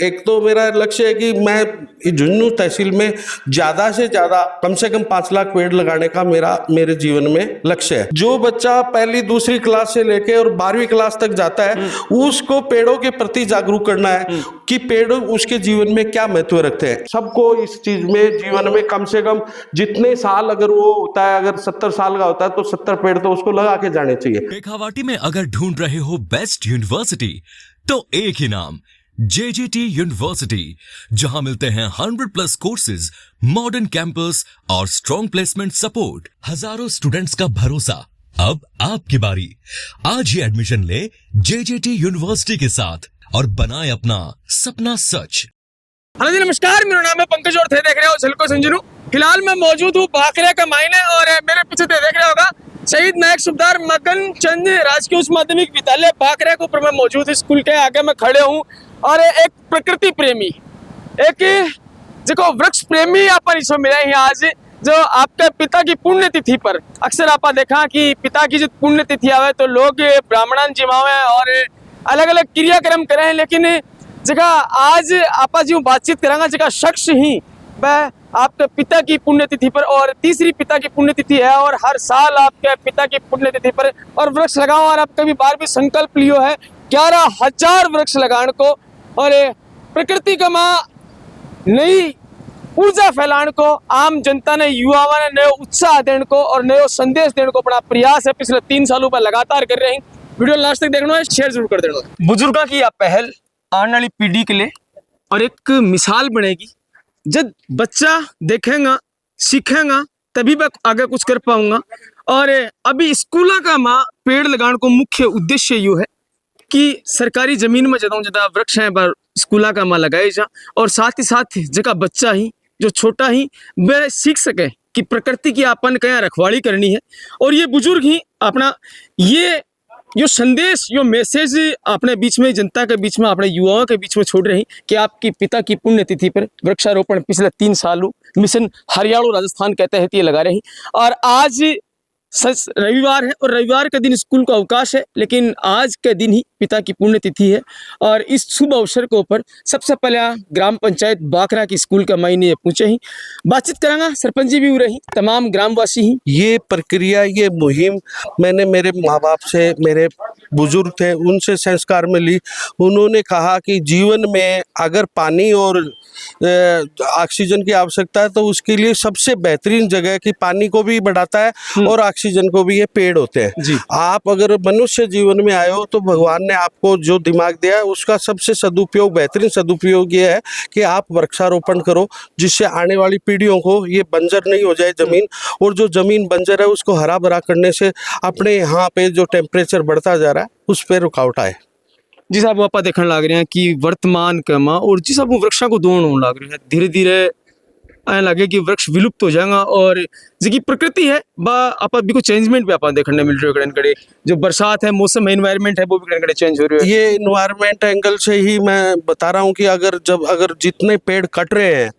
एक तो मेरा लक्ष्य है कि मैं झुंझुनू तहसील में ज़्यादा से ज़्यादा कम से कम 5 लाख पेड़ लगाने का मेरे जीवन में लक्ष्य है। जो बच्चा पहली दूसरी क्लास से लेके और 12वीं क्लास तक जाता है उसको पेड़ों के प्रति जागरूक करना है कि पेड़ उसके जीवन में क्या महत्व रखते हैं। सबको इस चीज में जीवन में कम से कम जितने साल अगर वो होता है, अगर 70 साल का होता है तो 70 पेड़ तो उसको लगा के जाने चाहिए। शेखावाटी में अगर ढूंढ रहे हो बेस्ट यूनिवर्सिटी तो एक ही नाम, JJT यूनिवर्सिटी, जहां मिलते हैं 100+ कोर्सेज, मॉडर्न कैंपस और स्ट्रॉन्ग प्लेसमेंट सपोर्ट, हजारों स्टूडेंट्स का भरोसा। अब आपकी बारी, आज ही एडमिशन ले JJT यूनिवर्सिटी के साथ और बनाए अपना सपना सच। हेलो जी, नमस्कार। मेरा नाम है पंकज और थे देख रहे हो झलको झुंझुनू। फिलहाल मैं मौजूद हूँ बाकरे का मायने और मेरे पीछे थे देख रहे होगा शहीद नायक सुबेदार मगन चंद राजकीय उच्च माध्यमिक विद्यालय बाकरे के ऊपर मैं मौजूद हूँ। स्कूल के आगे मैं खड़े हूँ और एक प्रकृति प्रेमी, एक जो वृक्ष प्रेमी अपन इसमें मिले हैं आज, जो आपके पिता की पुण्यतिथि पर अक्सर आप देखा कि पिता की जो पुण्यतिथि आवे तो लोग ब्राह्मण जिमावे और अलग अलग क्रियाक्रम करें, लेकिन जगह आज आप जो बातचीत करांगा जगह शख्स ही वह आपके पिता की पुण्यतिथि पर और तीसरी पिता की पुण्यतिथि है और हर साल आपके पिता की पुण्यतिथि पर और वृक्ष लगाओ और आपका भी बार भी संकल्प लियो है 11,000 वृक्ष लगाने को और प्रकृति का माँ नई ऊर्जा फैलाने को, आम जनता ने युवाओं ने नयो उत्साह देने को और नयो संदेश देने को अपना प्रयास है पिछले 3 सालों पर लगातार कर रहे हैं। वीडियो लास्ट तक देखना है, शेयर जरूर कर देना। बुजुर्गों की यह पहल आने वाली पीढ़ी के लिए और एक मिसाल बनेगी। जब बच्चा देखेगा सीखेगा तभी मैं आगे कुछ कर पाऊंगा। और अभी स्कूलों का माँ पेड़ लगाने को मुख्य उद्देश्य यू है कि सरकारी जमीन में ज्यादा वृक्ष हैं पर स्कूलों का माँ लगाए जा और साथ ही साथ जगह बच्चा ही जो छोटा ही वह सीख सके कि प्रकृति की अपन क्या रखवाली करनी है। और ये बुजुर्ग ही अपना ये जो संदेश जो मैसेज अपने बीच में जनता के बीच में अपने युवाओं के बीच में छोड़ रहे हैं कि आपकी पिता की पुण्यतिथि पर वृक्षारोपण पिछले 3 सालों मिशन हरियाणा राजस्थान कहते हैं ये लगा रहे हैं। और आज रविवार है और रविवार के दिन स्कूल का अवकाश है, लेकिन आज के दिन ही पिता की पुण्यतिथि है और इस शुभ अवसर के ऊपर सबसे पहले ग्राम पंचायत बाकरा की स्कूल का मायने पूछे ही बातचीत करांगा। सरपंच जी भी हो रही, तमाम ग्रामवासी ही। ये प्रक्रिया, ये मुहिम मैंने मेरे माँ बाप से, मेरे बुजुर्ग थे उनसे संस्कार में ली। उन्होंने कहा कि जीवन में अगर पानी और ऑक्सीजन की आवश्यकता है तो उसके लिए सबसे बेहतरीन जगह कि पानी को भी बढ़ाता है और ऑक्सीजन को भी, ये पेड़ होते हैं। आप अगर मनुष्य जीवन में आए हो तो भगवान ने आपको जो दिमाग दिया है उसका सबसे सदुपयोग, बेहतरीन सदुपयोग ये है कि आप वृक्षारोपण करो, जिससे आने वाली पीढ़ियों को ये बंजर नहीं हो जाए जमीन। और जो जमीन बंजर है उसको हरा भरा करने से अपने यहाँ पे जो टेम्परेचर बढ़ता जा रहा है उस पर रुकावट आए। जी साहब, आप देखने लग रहे हैं कि वर्तमान के माँ और जी साहब वृक्षों को दोन होने लग रहे हैं, धीरे धीरे ऐसा लगे कि वृक्ष विलुप्त हो जाएगा और जो प्रकृति है आप भी कुछ चेंजमेंट भी आप देखने मिल रहे हो। जो बरसात है, मौसम है, एनवायरनमेंट है, वो भी चेंज हो रही है। ये एनवायरनमेंट एंगल से ही मैं बता रहा हूँ कि अगर जितने पेड़ कट रहे हैं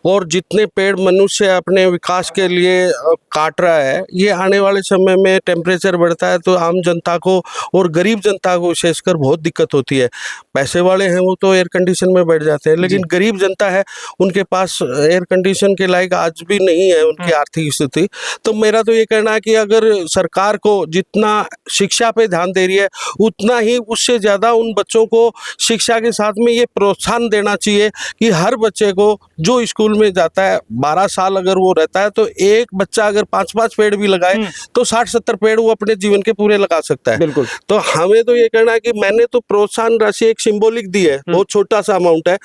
और जितने पेड़ मनुष्य अपने विकास के लिए काट रहा है, ये आने वाले समय में टेम्परेचर बढ़ता है तो आम जनता को और गरीब जनता को विशेषकर बहुत दिक्कत होती है। पैसे वाले हैं वो तो एयर कंडीशन में बैठ जाते हैं, लेकिन गरीब जनता है उनके पास एयर कंडीशन के लायक आज भी नहीं है उनकी आर्थिक स्थिति। तो मेरा तो ये कहना है कि अगर सरकार को जितना शिक्षा पे ध्यान दे रही है उतना ही उससे ज़्यादा उन बच्चों को शिक्षा के साथ में ये प्रोत्साहन देना चाहिए कि हर बच्चे को जो स्कूल में जाता है 12 साल अगर वो रहता है तो एक बच्चा अगर 5-5 पेड़ भी लगाए तो 60-70 पेड़ वो अपने जीवन के पूरे लगा सकता है। बिल्कुल। तो हमें तो ये कहना है कि मैंने तो प्रोत्साहन राशि एक सिंबॉलिक दी है, बहुत छोटा सा अमाउंट है,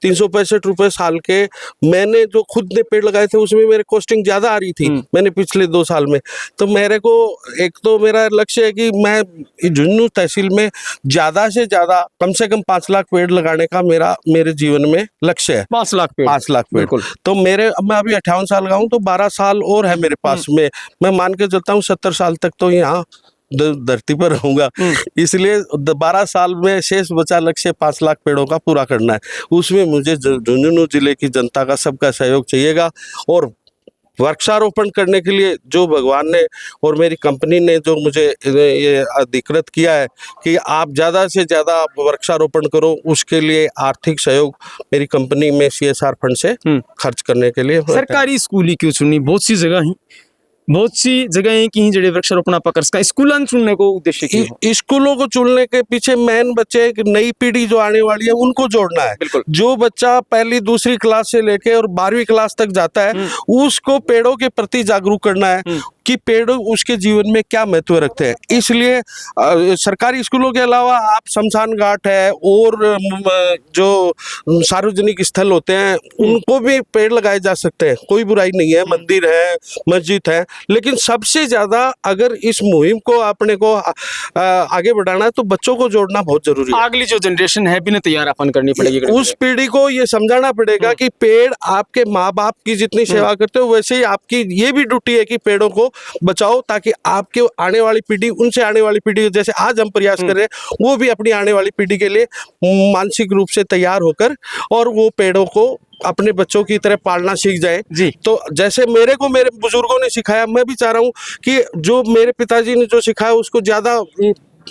365 रुपए साल के। मैंने जो खुद ने पेड़ लगाए थे उसमें मेरे कॉस्टिंग ज्यादा आ रही थी मैंने पिछले 2 साल में। तो मेरे को एक तो मेरा लक्ष्य है कि मैं झुंझुनू तहसील में ज्यादा से ज्यादा कम से कम 5 लाख पेड़ लगाने का मेरे जीवन में लक्ष्य है। 5 लाख पेड़। 5 लाख पेड़। बिल्कुल। तो मैं अभी 58 साल का हूँ तो 12 साल और है मेरे पास में। मैं मान के चलता हूँ 70 साल तक तो यहाँ धरती पर रहूंगा, इसलिए 12 साल में शेष बचा लक्ष्य 5 लाख पेड़ों का पूरा करना है। उसमें मुझे झुंझुनू जिले की जनता का सबका सहयोग चाहिएगा और वृक्षारोपण करने के लिए जो भगवान ने और मेरी कंपनी ने जो मुझे ये अधिकृत किया है कि आप ज़्यादा से ज़्यादा वृक्षारोपण करो, उसके लिए आर्थिक सहयोग मेरी कंपनी में CSR फंड से खर्च करने के लिए होता है। सरकारी स्कूल ही क्यों चुनी? बहुत सी जगह की जड़े वृक्षारोपण आप कर सका, स्कूल चुनने को उद्देश्य क्यों है? स्कूलों को चुनने के पीछे मेन बच्चे एक नई पीढ़ी जो आने वाली है उनको जोड़ना है। बिल्कुल। जो बच्चा पहली दूसरी क्लास से लेके और 12वीं क्लास तक जाता है उसको पेड़ों के प्रति जागरूक करना है कि पेड़ उसके जीवन में क्या महत्व रखते हैं। इसलिए सरकारी स्कूलों के अलावा आप शमशान घाट है और जो सार्वजनिक स्थल होते हैं उनको भी पेड़ लगाए जा सकते हैं, कोई बुराई नहीं है। मंदिर है, मस्जिद है, लेकिन सबसे ज्यादा अगर इस मुहिम को अपने को आगे बढ़ाना है तो बच्चों को जोड़ना बहुत जरूरी है। अगली जो जनरेशन है भी ना तैयार अपन करनी पड़ेगी। उस पीढ़ी को ये समझाना पड़ेगा कि पेड़ आपके माँ बाप की जितनी सेवा करते हो वैसे ही आपकी ये भी ड्यूटी है कि पेड़ों को बचाओ, ताकि आपके आने वाली पीढ़ी, उनसे आने वाली पीढ़ी जैसे आज हम प्रयास कर रहे हैं, वो भी अपनी आने वाली पीढ़ी के लिए मानसिक रूप से तैयार होकर और वो पेड़ों को अपने बच्चों की तरह पालना सीख जाए। जी। तो जैसे मेरे बुजुर्गों ने सिखाया, मैं भी चाह रहा हूँ कि जो मेरे पिताजी ने जो सिखाया उसको ज्यादा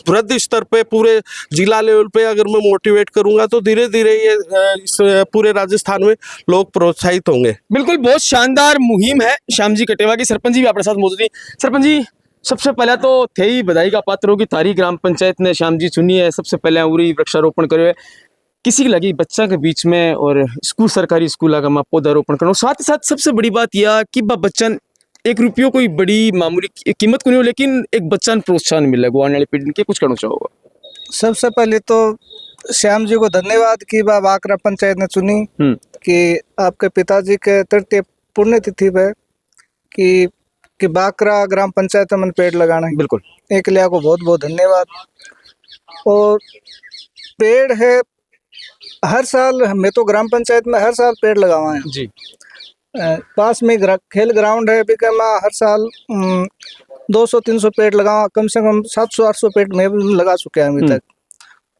वृद्ध स्तर पे, पूरे जिला लेवल पे अगर मैं मोटिवेट करूंगा तो धीरे धीरे ये इस पूरे राजस्थान में लोग प्रोत्साहित होंगे। बिल्कुल, बहुत शानदार मुहिम है श्याम जी कटेवा की। सरपंच जी भी अपने साथ मौजूद हैं। सरपंच जी, सबसे पहले तो थे ही बधाई का पात्र हो कि तारी ग्राम पंचायत ने श्याम जी चुनी है, सबसे पहले उरी वृक्षारोपण करे। किसी की लगी बच्चा के बीच में और स्कूल, सरकारी स्कूल का पौधारोपण करना, साथ ही साथ सबसे बड़ी बात यह कि बच्चन 1 रुपये कोई बड़ी मामूली कीमत को नहीं हो, लेकिन एक बच्चा प्रोत्साहन मिलेगा आने वाली पीढ़ी के। कुछ करना चाहोगा? सबसे पहले तो श्याम जी को धन्यवाद कि बाकरा पंचायत ने चुनी कि आपके पिताजी के तृतीय पुण्यतिथि पे कि बाकरा ग्राम पंचायत में पेड़ लगाना है। बिल्कुल, एक लिया को बहुत बहुत धन्यवाद। और पेड़ है हर साल, मैं तो ग्राम पंचायत में हर साल पेड़ लगावा है जी। पास में खेल ग्राउंड है, मैं हर साल 200-300 पेड़ लगावा, कम से कम 700-800 पेड़ मैं भी लगा चुका है अभी तक।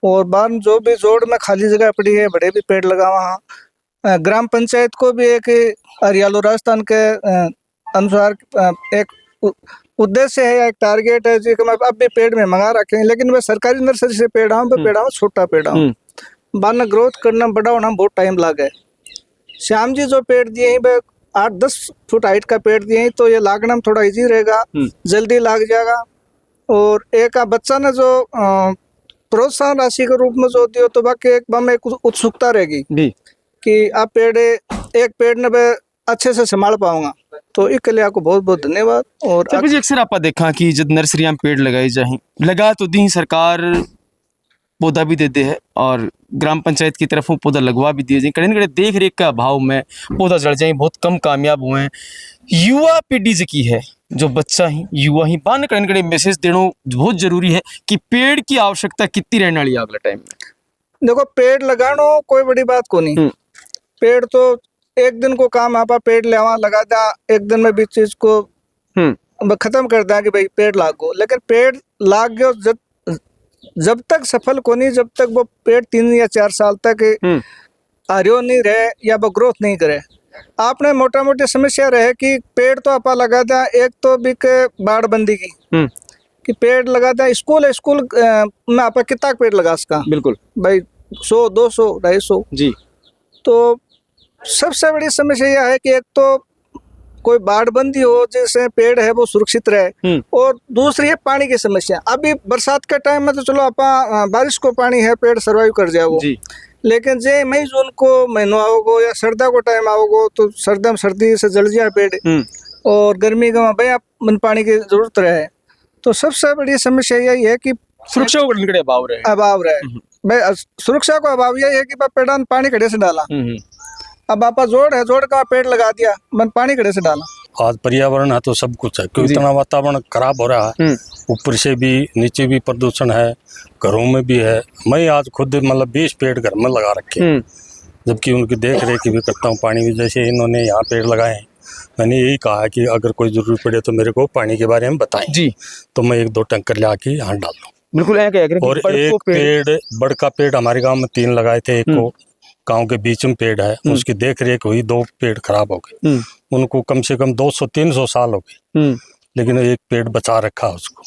और बाहर जो भी जोड़ में खाली जगह पड़ी है बड़े भी पेड़ लगावा। ग्राम पंचायत को भी एक हरियालो राजस्थान के अनुसार एक उद्देश्य है, एक टारगेट है जी कि मैं अब भी पेड़ में मंगा रखे हैं, लेकिन मैं सरकारी नर्सरी से पेड़ आऊँ छोटा पेड़ आऊँ, बाना ग्रोथ करना बड़ा होना बहुत टाइम लगा है। श्याम जी जो पेड़ दिए हैं 8-10 फुट हाइट का पेड़ दिए हैं, तो ये लागना में थोड़ा इजी रहेगा, जल्दी लाग जाएगा। और एक बच्चा ने जो प्रोत्साहन राशि के रूप में जो दियो तो बाकी एक उत्सुकता रहेगी कि आप एक पेड़ ने मैं अच्छे से संभाल पाऊंगा। तो इसके लिए आपको बहुत बहुत धन्यवाद। और अक्सर आप देखा कि जब नर्सरियां पेड़ लगाई जाए, लगा तो दी सरकार पौधा भी देते हैं और ग्राम पंचायत की तरफ पौधा लगवा भी दिए जाए, कड़े कड़े देख रेख का अभाव में पौधा जड़ जाए, बहुत कम कामयाब हुए हैं। युवा पीढ़ी की है जो बच्चा ही युवा ही बान कड़े कड़े मैसेज देना बहुत जरूरी है कि पेड़ की आवश्यकता कितनी रहने वाली है अगले टाइम में। देखो, पेड़ लगाना कोई बड़ी बात को नहीं, पेड़ तो एक दिन को काम आप पेड़ ले लगा दा, एक दिन में भी चीज को खत्म कर दें कि भाई पेड़ लागो, लेकिन पेड़ लाग गयो जब तक सफल को नहीं, जब तक वो पेड़ 3 या 4 साल तक हरियो नहीं रहे या वो ग्रोथ नहीं करे। आपने मोटा मोटी समस्या रहे कि पेड़ तो आपा लगा दिया, एक तो भी के बाढ़ बंदी की कि पेड़ लगा दिया, स्कूल में आपा कितना पेड़ लगा सका, बिल्कुल भाई 100, 200, 250 जी। तो सबसे बड़ी समस्या यह है कि एक तो कोई बाढ़ बंदी हो जिससे पेड़ है वो सुरक्षित रहे, और दूसरी है पानी की समस्या। अभी बरसात के टाइम में तो चलो आपा बारिश को पानी है, पेड़ सर्वाइव कर जाओ, लेकिन जे मई जून को महीनों आओगो या सर्दा को टाइम आओगो तो सर्दी से जल जाए पेड़, और गर्मी का भैया पानी की जरूरत रहे। तो सबसे बड़ी समस्या यही है कि सुरक्षा को अभाव रहे। भाई सुरक्षा को अभाव यही है कि पेड़ पानी कड़े से डाला, अब आपा जोड़ का पेड़ लगा दिया, मन पानी कड़े से डाला। आज पर्यावरण है तो सब कुछ है, क्योंकि इतना वातावरण खराब हो रहा है, ऊपर से भी नीचे भी प्रदूषण है, घरों में भी है। मैं आज खुद मतलब 20 पेड़ घर में लगा रखे, जबकि उनकी देख रेख भी करता हूँ। पानी भी जैसे इन्होंने यहाँ पेड़ लगाए हैं, मैंने यही कहा कि अगर कोई जरूरत पड़े तो मेरे को पानी के बारे में बताएं जी, तो मैं 1-2 टैंकर ले आके यहाँ डाल दूँ। बिल्कुल। और एक पेड़ बड़ का पेड़ हमारे गाँव में 3 लगाए थे, एक को गांव के बीच में पेड़ है, उसकी देख रेख हुई, 2 पेड़ खराब हो गए। उनको कम से कम 200-300 साल हो गए, लेकिन एक पेड़ बचा रखा उसको।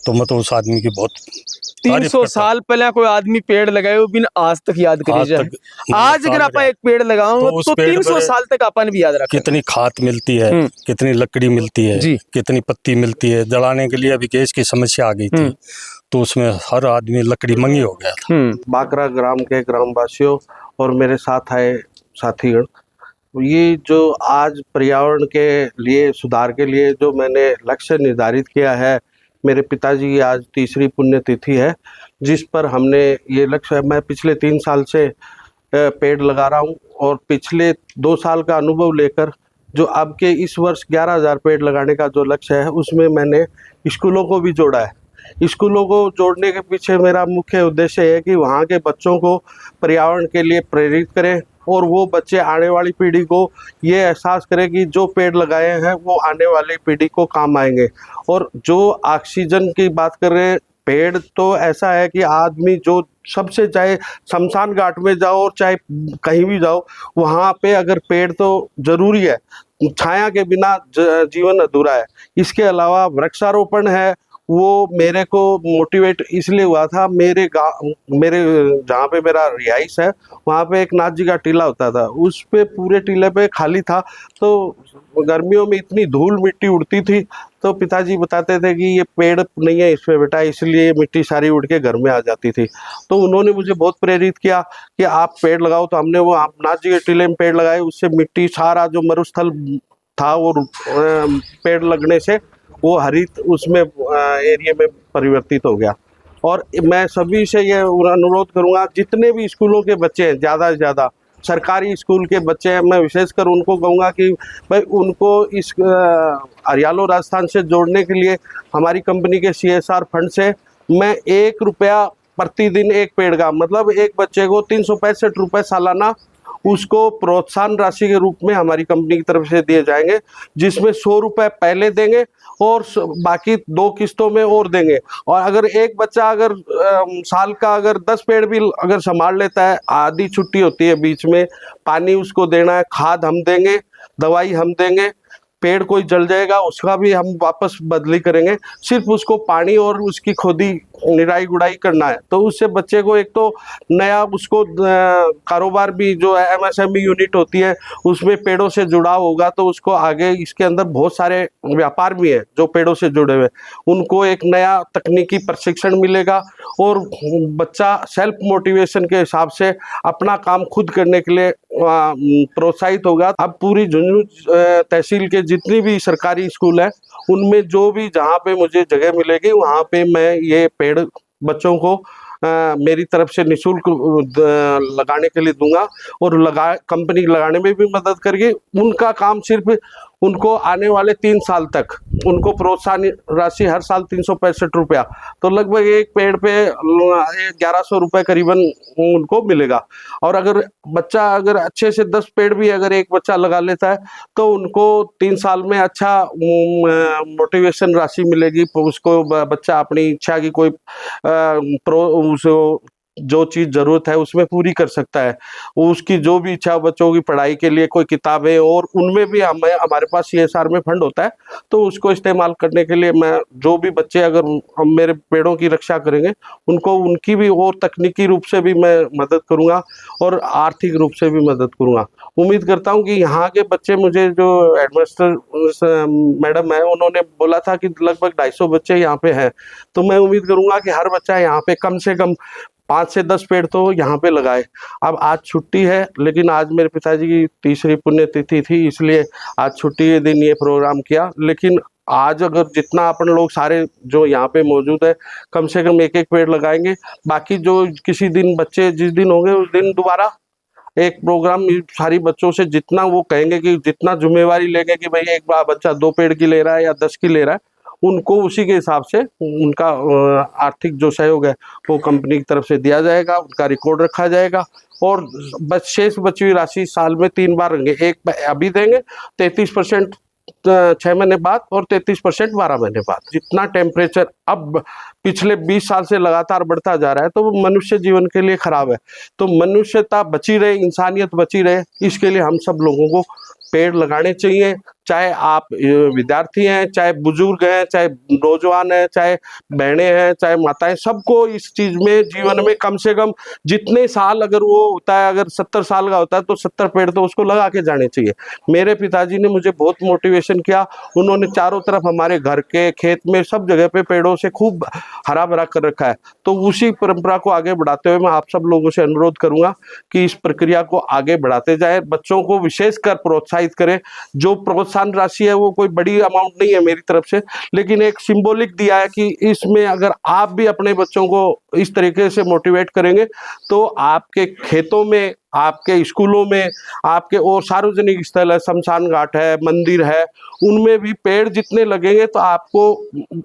तो मैं तो उस आदमी की बहुत 300 साल पहले कोई आदमी पेड़ लगाए वो बिन आज तक याद करी जाए। आज अगर आप एक पेड़ लगाओगे तो 300 साल तक अपन भी याद रखें। कितनी खाद मिलती है, कितनी लकड़ी मिलती है, कितनी पत्ती मिलती है। जलाने के लिए अभी गैस की समस्या आ गई थी, तो उसमें हर आदमी लकड़ी मंगी हो गया था। बाकरा ग्राम के ग्रामवासियों और मेरे साथ आए साथीगण, ये जो आज पर्यावरण के लिए सुधार के लिए जो मैंने लक्ष्य निर्धारित किया है, मेरे पिताजी की आज 3री पुण्यतिथि है, जिस पर हमने ये लक्ष्य, मैं पिछले 3 साल से पेड़ लगा रहा हूँ और पिछले 2 साल का अनुभव लेकर जो अब के इस वर्ष 11,000 पेड़ लगाने का जो लक्ष्य है, उसमें मैंने स्कूलों को भी जोड़ा है। स्कूलों को जोड़ने के पीछे मेरा मुख्य उद्देश्य है कि वहाँ के बच्चों को पर्यावरण के लिए प्रेरित करें और वो बच्चे आने वाली पीढ़ी को ये एहसास करें कि जो पेड़ लगाए हैं वो आने वाली पीढ़ी को काम आएंगे। और जो ऑक्सीजन की बात कर रहे हैं, पेड़ तो ऐसा है कि आदमी जो सबसे, चाहे शमशान घाट में जाओ और चाहे कहीं भी जाओ, वहाँ पे अगर पेड़ तो जरूरी है, छाया के बिना जीवन अधूरा है। इसके अलावा वृक्षारोपण है, वो मेरे को मोटिवेट इसलिए हुआ था, मेरे जहाँ पे मेरा रिहाइश है वहाँ पे एक नाथ जी का टीला होता था, उस पे पूरे टीले पे खाली था, तो गर्मियों में इतनी धूल मिट्टी उड़ती थी, तो पिताजी बताते थे कि ये पेड़ नहीं है इस पे बेटा, इसलिए मिट्टी सारी उड़ के घर में आ जाती थी। तो उन्होंने मुझे बहुत प्रेरित किया कि आप पेड़ लगाओ, तो हमने वो नाथ जी के टीले में पेड़ लगाए, उससे मिट्टी सारा जो मरुस्थल था वो पेड़ लगने से वो हरित उसमें एरिया में परिवर्तित हो गया। और मैं सभी से ये अनुरोध करूंगा, जितने भी स्कूलों के बच्चे हैं, ज़्यादा से ज़्यादा सरकारी स्कूल के बच्चे हैं, मैं विशेषकर उनको कहूँगा कि भाई उनको इस हरियालो राजस्थान से जोड़ने के लिए हमारी कंपनी के CSR फंड से मैं 1 रुपया प्रतिदिन एक पेड़ का, मतलब एक बच्चे को 365 रुपये सालाना उसको प्रोत्साहन राशि के रूप में हमारी कंपनी की तरफ से दिए जाएंगे, जिसमें 100 रुपये पहले देंगे और बाकी 2 किस्तों में और देंगे। और अगर एक बच्चा अगर साल का अगर 10 पेड़ भी अगर संभाल लेता है, आधी छुट्टी होती है बीच में, पानी उसको देना है, खाद हम देंगे, दवाई हम देंगे, पेड़ कोई जल जाएगा उसका भी हम वापस बदली करेंगे, सिर्फ उसको पानी और उसकी खुदी निराई गुड़ाई करना है। तो उससे बच्चे को एक तो नया उसको कारोबार भी, जो MSME यूनिट होती है उसमें पेड़ों से जुड़ाव होगा, तो उसको आगे इसके अंदर बहुत सारे व्यापार भी हैं जो पेड़ों से जुड़े हुए, उनको एक नया तकनीकी प्रशिक्षण मिलेगा और बच्चा सेल्फ मोटिवेशन के हिसाब से अपना काम खुद करने के लिए प्रोत्साहित होगा। अब पूरी झुंझुनू तहसील के जितनी भी सरकारी स्कूल है उनमें जो भी जहाँ पे मुझे जगह मिलेगी वहाँ पे मैं ये पेड़ बच्चों को मेरी तरफ से निःशुल्क लगाने के लिए दूंगा और कंपनी लगाने में भी मदद करेगी। उनका काम सिर्फ उनको आने वाले 3 साल तक उनको प्रोत्साहन राशि हर साल 365 रुपया, तो लगभग एक पेड़ पे 1100 रुपये करीबन उनको मिलेगा। और अगर बच्चा अगर अच्छे से 10 पेड़ भी अगर एक बच्चा लगा लेता है तो उनको 3 साल में अच्छा मोटिवेशन राशि मिलेगी, उसको बच्चा अपनी इच्छा की कोई जो चीज़ ज़रूरत है उसमें पूरी कर सकता है। उसकी जो भी इच्छा, बच्चों की पढ़ाई के लिए कोई किताबें, और उनमें भी हमारे पास CSR में फंड होता है, तो उसको इस्तेमाल करने के लिए मैं जो भी बच्चे अगर हम मेरे पेड़ों की रक्षा करेंगे उनको उनकी भी और तकनीकी रूप से भी मैं मदद करूँगा और आर्थिक रूप से भी मदद करूँगा। उम्मीद करता हूँ कि यहाँ के बच्चे, मुझे जो हेडमास्टर मैडम है उन्होंने बोला था कि लगभग 250 बच्चे यहाँ पे हैं, तो मैं उम्मीद करूँगा कि हर बच्चा यहाँ पे कम से कम 5 से 10 पेड़ तो यहाँ पे लगाए। अब आज छुट्टी है, लेकिन आज मेरे पिताजी की 3री पुण्यतिथि थी, इसलिए आज छुट्टी के दिन ये प्रोग्राम किया। लेकिन आज अगर जितना अपन लोग सारे जो यहाँ पे मौजूद है कम से कम 1-1 पेड़ लगाएंगे, बाकी जो किसी दिन बच्चे जिस दिन होंगे उस दिन दोबारा एक प्रोग्राम सारी बच्चों से, जितना वो कहेंगे कि जितना जिम्मेवारी लेंगे कि भाई एक बच्चा 2 पेड़ की ले रहा है या 10 की ले रहा है, उनको उसी के हिसाब से उनका आर्थिक जो सहयोग है वो कंपनी की तरफ से दिया जाएगा, उनका रिकॉर्ड रखा जाएगा और शेष बची हुई राशि साल में 3 बार होंगे। एक अभी देंगे 33% 6 महीने बाद और 33% 12 महीने बाद। जितना टेम्परेचर अब पिछले 20 साल से लगातार बढ़ता जा रहा है तो वो मनुष्य जीवन के लिए खराब है। तो मनुष्यता बची रहे, इंसानियत बची रहे, इसके लिए हम सब लोगों को पेड़ लगाने चाहिए। चाहे आप विद्यार्थी हैं, चाहे बुजुर्ग हैं, चाहे नौजवान हैं, चाहे बहनें हैं, चाहे माताएं, सबको इस चीज में जीवन में कम से कम जितने साल अगर वो होता है, अगर 70 साल का होता है तो 70 पेड़ तो उसको लगा के जाने चाहिए। मेरे पिताजी ने मुझे बहुत मोटिवेशन किया। उन्होंने चारों तरफ हमारे घर के खेत में सब जगह पे पेड़ों से खूब हरा भरा कर रखा है। तो उसी परंपरा को आगे बढ़ाते हुए मैं आप सब लोगों से अनुरोध करूंगा कि इस प्रक्रिया को आगे बढ़ाते जाए, बच्चों को विशेषकर प्रोत्साहित करें। जो प्रोत्साहन राशि है वो कोई बड़ी अमाउंट नहीं है मेरी तरफ से, लेकिन एक सिंबॉलिक दिया है कि इसमें अगर आप भी अपने बच्चों को इस तरीके से मोटिवेट करेंगे तो आपके खेतों में, आपके स्कूलों में, आपके और सार्वजनिक स्थल है, शमशान घाट है, मंदिर है, उनमें भी पेड़ जितने लगेंगे तो आपको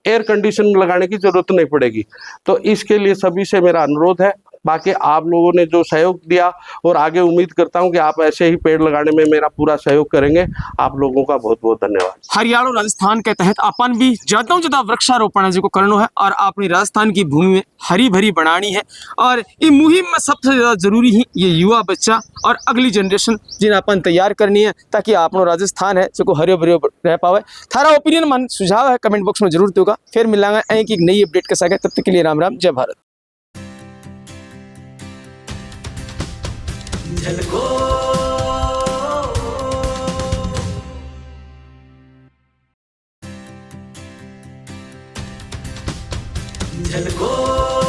एयर कंडीशन लगाने की जरूरत नहीं पड़ेगी। तो इसके लिए सभी से मेरा अनुरोध है। बाकी आप लोगों ने जो सहयोग दिया और आगे उम्मीद करता हूं कि आप ऐसे ही पेड़ लगाने में मेरा पूरा सहयोग करेंगे। आप लोगों का बहुत बहुत धन्यवाद। हरियाणा राजस्थान के तहत अपन भी ज्यादा ज्यादा वृक्षारोपण जो करना है और अपनी राजस्थान की भूमि में हरी भरी बनानी है। और ये मुहिम में सबसे ज्यादा जरूरी ही ये युवा बच्चा और अगली जनरेशन जिन्हें अपन तैयार करनी है ताकि अपनो राजस्थान है जो हरे भरे रह पावे। थारा ओपिनियन मन सुझाव है कमेंट बॉक्स में जरूर दोगा। फिर मिलांगे एक नई अपडेट के साथ, तब तक के लिए राम राम, जय भारत। झलको